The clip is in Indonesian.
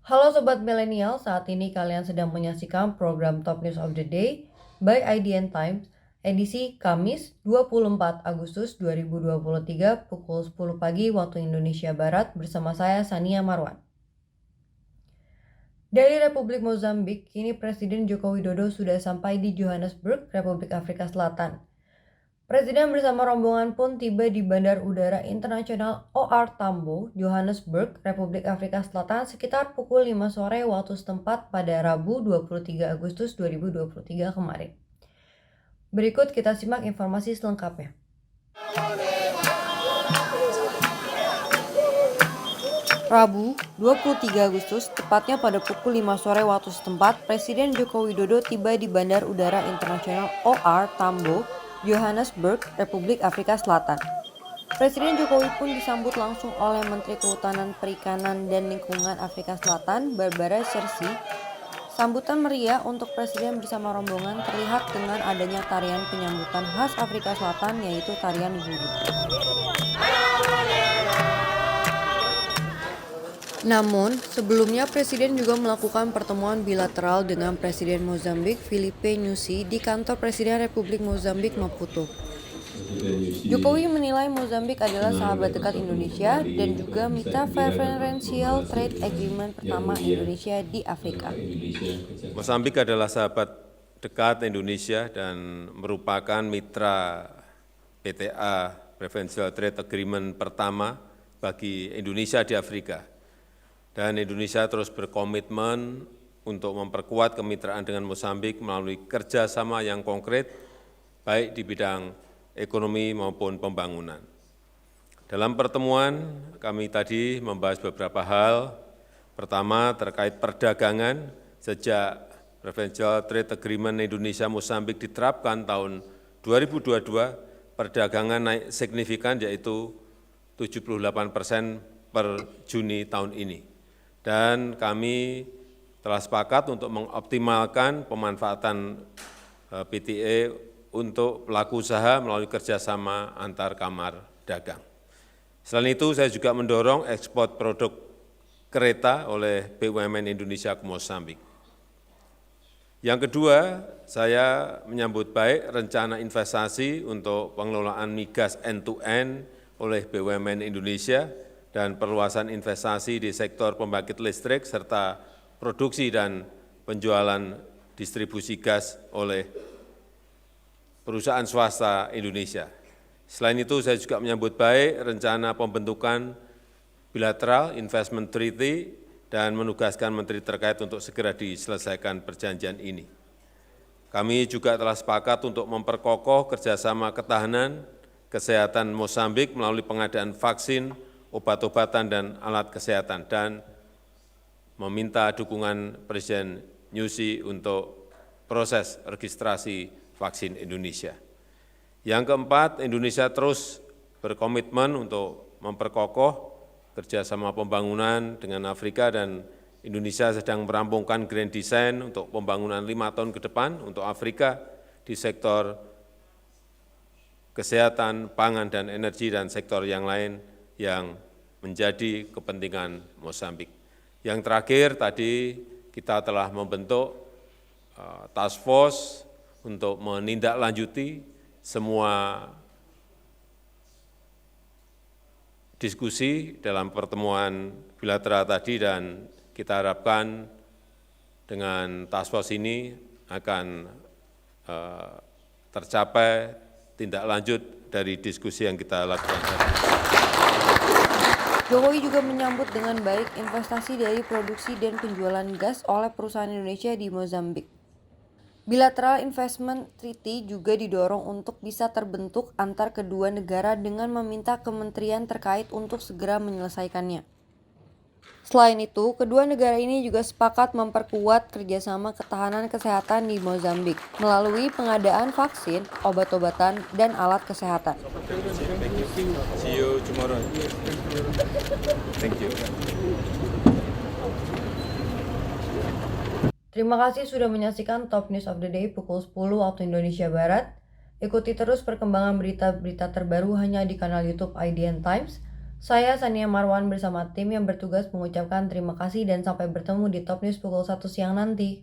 Halo Sobat Milenial, saat ini kalian sedang menyaksikan program Top News of the Day by IDN Times, edisi Kamis 24 Agustus 2023 pukul 10 pagi waktu Indonesia Barat bersama saya Sania Marwan. Dari Republik Mozambik, kini Presiden Joko Widodo sudah sampai di Johannesburg, Republik Afrika Selatan. Presiden bersama rombongan pun tiba di Bandar Udara Internasional OR Tambo, Johannesburg, Republik Afrika Selatan sekitar pukul 5 sore waktu setempat pada Rabu 23 Agustus 2023 kemarin. Berikut kita simak informasi selengkapnya. Rabu, 23 Agustus, tepatnya pada pukul 5 sore waktu setempat, Presiden Joko Widodo tiba di Bandar Udara Internasional OR Tambo, Johannesburg, Republik Afrika Selatan. Presiden Jokowi pun disambut langsung oleh Menteri Kehutanan, Perikanan, dan Lingkungan Afrika Selatan, Barbara Cersei. Sambutan meriah untuk Presiden bersama rombongan terlihat dengan adanya tarian penyambutan khas Afrika Selatan, yaitu tarian Zulu. Namun, sebelumnya Presiden juga melakukan pertemuan bilateral dengan Presiden Mozambik Filipe Nyusi di kantor Presiden Republik Mozambik Maputo. Jokowi menilai Mozambik adalah sahabat dekat Indonesia dan juga mitra preferential trade agreement pertama Indonesia di Afrika. Mozambik adalah sahabat dekat Indonesia dan merupakan mitra PTA Preferential Trade Agreement pertama bagi Indonesia di Afrika. Dan Indonesia terus berkomitmen untuk memperkuat kemitraan dengan Mozambik melalui kerjasama yang konkret, baik di bidang ekonomi maupun pembangunan. Dalam pertemuan kami tadi membahas beberapa hal. Pertama, terkait perdagangan. Sejak Preferential Trade Agreement Indonesia-Mozambik diterapkan tahun 2022, perdagangan naik signifikan, yaitu 78% per Juni tahun ini. Dan kami telah sepakat untuk mengoptimalkan pemanfaatan PTA untuk pelaku usaha melalui kerjasama antar kamar dagang. Selain itu, saya juga mendorong ekspor produk kereta oleh BUMN Indonesia ke Mozambik. Yang kedua, saya menyambut baik rencana investasi untuk pengelolaan migas end-to-end oleh BUMN Indonesia dan perluasan investasi di sektor pembangkit listrik serta produksi dan penjualan distribusi gas oleh perusahaan swasta Indonesia. Selain itu, saya juga menyambut baik rencana pembentukan bilateral investment treaty dan menugaskan menteri terkait untuk segera diselesaikan perjanjian ini. Kami juga telah sepakat untuk memperkokoh kerjasama ketahanan kesehatan Mozambik melalui pengadaan vaksin, obat-obatan, dan alat kesehatan, dan meminta dukungan Presiden Nyusi untuk proses registrasi vaksin Indonesia. Yang keempat, Indonesia terus berkomitmen untuk memperkokoh kerjasama pembangunan dengan Afrika, dan Indonesia sedang merampungkan Grand Design untuk pembangunan 5 tahun ke depan untuk Afrika di sektor kesehatan, pangan, dan energi, dan sektor yang lain yang menjadi kepentingan Mozambik. Yang terakhir, tadi kita telah membentuk task force untuk menindaklanjuti semua diskusi dalam pertemuan bilateral tadi, dan kita harapkan dengan task force ini akan tercapai tindak lanjut dari diskusi yang kita lakukan tadi. Jokowi juga menyambut dengan baik investasi dari produksi dan penjualan gas oleh perusahaan Indonesia di Mozambik. Bilateral Investment Treaty juga didorong untuk bisa terbentuk antar kedua negara dengan meminta kementerian terkait untuk segera menyelesaikannya. Selain itu, kedua negara ini juga sepakat memperkuat kerjasama ketahanan kesehatan di Mozambik melalui pengadaan vaksin, obat-obatan, dan alat kesehatan. See you tomorrow. Thank you. Terima kasih sudah menyaksikan Top News of the Day pukul 10 waktu Indonesia Barat. Ikuti terus perkembangan berita-berita terbaru hanya di kanal YouTube IDN Times. Saya Sania Marwan bersama tim yang bertugas mengucapkan terima kasih dan sampai bertemu di Top News pukul 1 siang nanti.